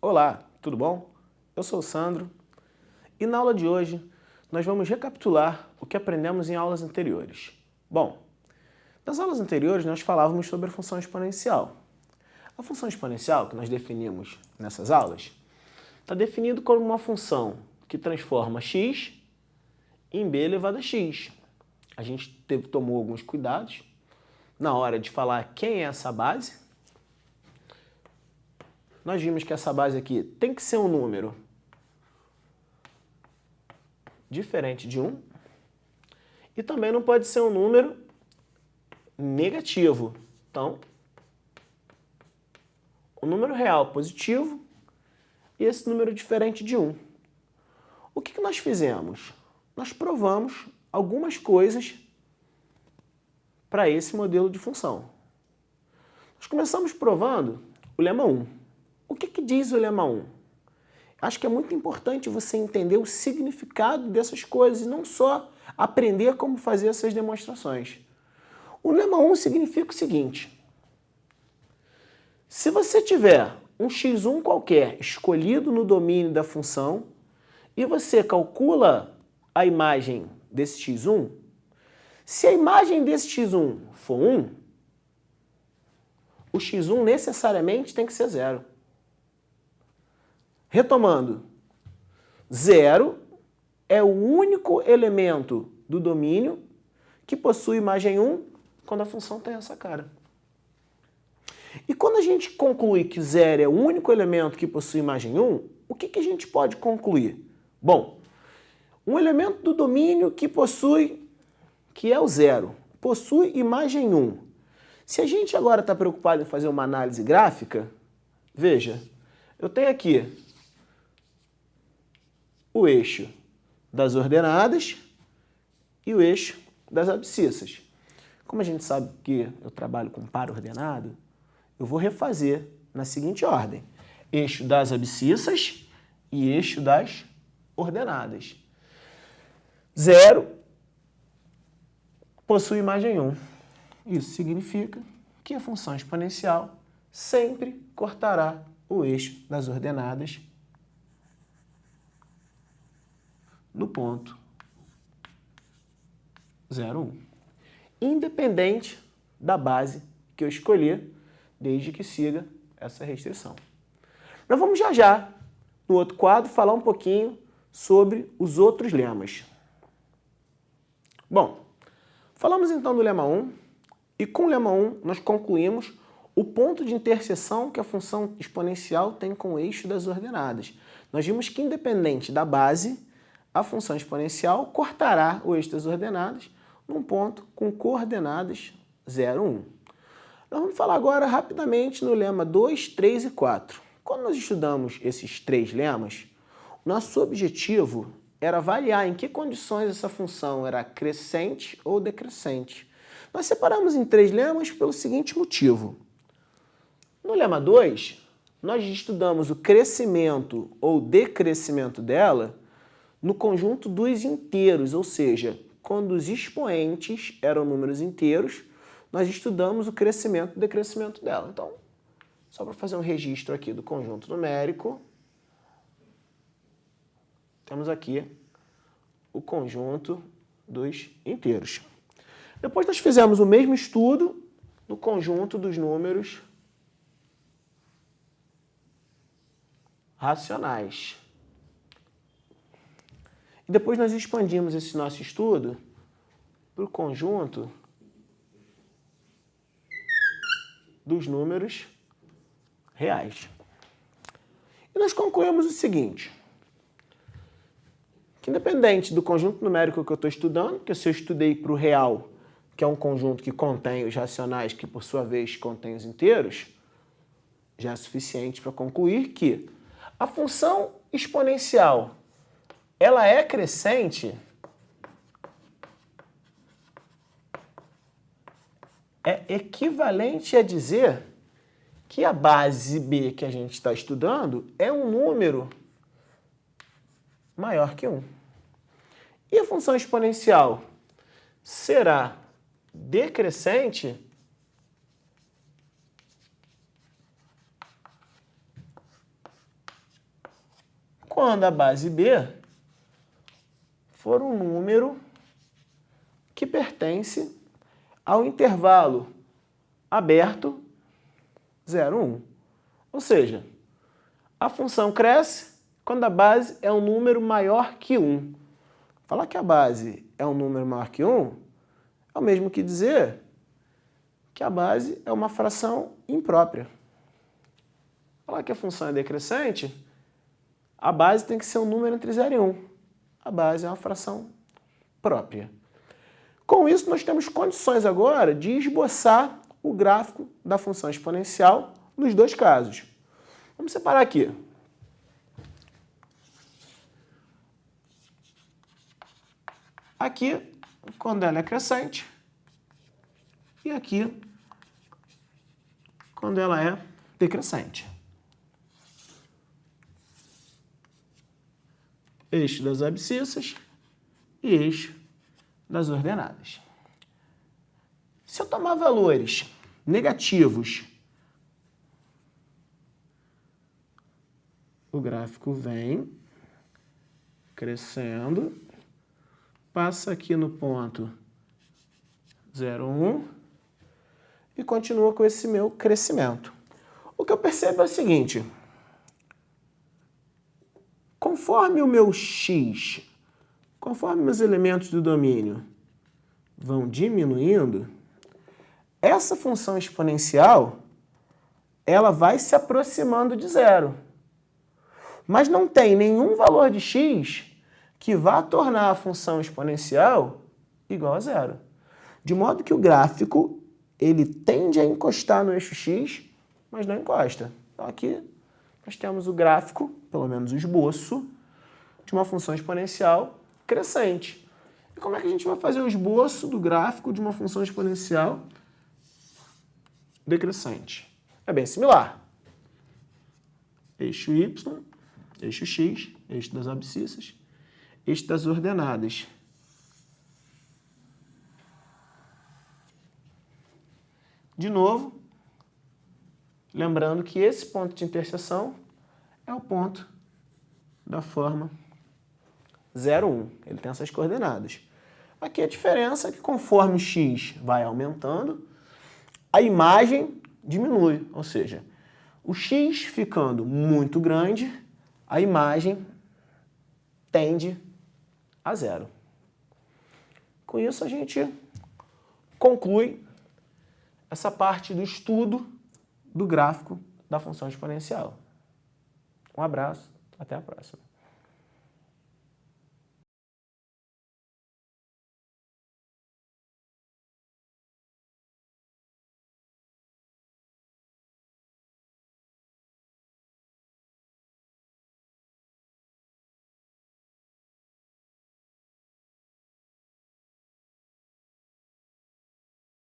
Olá, tudo bom? Eu sou o Sandro e na aula de hoje nós vamos recapitular o que aprendemos em aulas anteriores. Bom, nas aulas anteriores nós falávamos sobre a função exponencial. A função exponencial que nós definimos nessas aulas está definido como uma função que transforma x em b elevado a x. A gente tomou alguns cuidados na hora de falar quem é essa base. Nós vimos que essa base aqui tem que ser um número diferente de 1 e também não pode ser um número negativo. Então, um número real positivo e esse número diferente de 1. O que nós fizemos? Nós provamos algumas coisas para esse modelo de função. Nós começamos provando o lema 1. O que diz o lema 1? Acho que é muito importante você entender o significado dessas coisas e não só aprender como fazer essas demonstrações. O lema 1 significa o seguinte: se você tiver um x1 qualquer escolhido no domínio da função e você calcula a imagem desse x1, se a imagem desse x1 for 1, o x1 necessariamente tem que ser 0. Retomando, 0 é o único elemento do domínio que possui imagem 1 quando a função tem essa cara. E quando a gente conclui que 0 é o único elemento que possui imagem 1, o que a gente pode concluir? Bom, um elemento do domínio que é o 0, possui imagem 1. Se a gente agora está preocupado em fazer uma análise gráfica, veja, eu tenho aqui o eixo das ordenadas e o eixo das abscissas. Como a gente sabe que eu trabalho com par ordenado, eu vou refazer na seguinte ordem: eixo das abscissas e eixo das ordenadas. 0 possui imagem 1. Isso significa que a função exponencial sempre cortará o eixo das ordenadas no ponto 0, 1. Independente da base que eu escolher, desde que siga essa restrição. Nós vamos já, no outro quadro, falar um pouquinho sobre os outros lemas. Bom, falamos então do lema 1, e com o lema 1 nós concluímos o ponto de interseção que a função exponencial tem com o eixo das ordenadas. Nós vimos que, independente da base, a função exponencial cortará o eixo das ordenadas num ponto com coordenadas 0, 1. Nós vamos falar agora rapidamente no lema 2, 3 e 4. Quando nós estudamos esses três lemas, nosso objetivo era avaliar em que condições essa função era crescente ou decrescente. Nós separamos em três lemas pelo seguinte motivo. No lema 2, nós estudamos o crescimento ou decrescimento dela no conjunto dos inteiros, ou seja, quando os expoentes eram números inteiros, nós estudamos o crescimento e decrescimento dela. Então, só para fazer um registro aqui do conjunto numérico, temos aqui o conjunto dos inteiros. Depois nós fizemos o mesmo estudo no conjunto dos números racionais. E depois nós expandimos esse nosso estudo para o conjunto dos números reais. E nós concluímos o seguinte: que independente do conjunto numérico que eu estou estudando, que se eu estudei para o real, que é um conjunto que contém os racionais, que por sua vez contém os inteiros, já é suficiente para concluir que a função exponencial ela é crescente é equivalente a dizer que a base B que a gente está estudando é um número maior que 1. E a função exponencial será decrescente quando a base b for um número que pertence ao intervalo aberto 0, 1. Ou seja, a função cresce quando a base é um número maior que 1. Falar que a base é um número maior que 1 é o mesmo que dizer que a base é uma fração imprópria. Falar que a função é decrescente, a base tem que ser um número entre 0 e 1. A base é uma fração própria. Com isso, nós temos condições agora de esboçar o gráfico da função exponencial nos dois casos. Vamos separar aqui. Aqui, quando ela é crescente, e aqui, quando ela é decrescente. Eixo das abscissas e eixo das ordenadas. Se eu tomar valores negativos, o gráfico vem crescendo, passa aqui no ponto 0, 1 e continua com esse meu crescimento. O que eu percebo é o seguinte: conforme o meu x, conforme meus elementos do domínio vão diminuindo, essa função exponencial ela vai se aproximando de 0. Mas não tem nenhum valor de x que vá tornar a função exponencial igual a 0. De modo que o gráfico ele tende a encostar no eixo x, mas não encosta. Então aqui nós temos o gráfico, pelo menos o esboço, de uma função exponencial crescente. E como é que a gente vai fazer o esboço do gráfico de uma função exponencial decrescente? É bem similar. Eixo y, eixo x, eixo das abscissas, eixo das ordenadas. De novo, lembrando que esse ponto de interseção é o ponto da forma 0, 1. Ele tem essas coordenadas. Aqui a diferença é que conforme o x vai aumentando, a imagem diminui. Ou seja, o x ficando muito grande, a imagem tende a 0. Com isso a gente conclui essa parte do estudo do gráfico da função exponencial. Um abraço, até a próxima.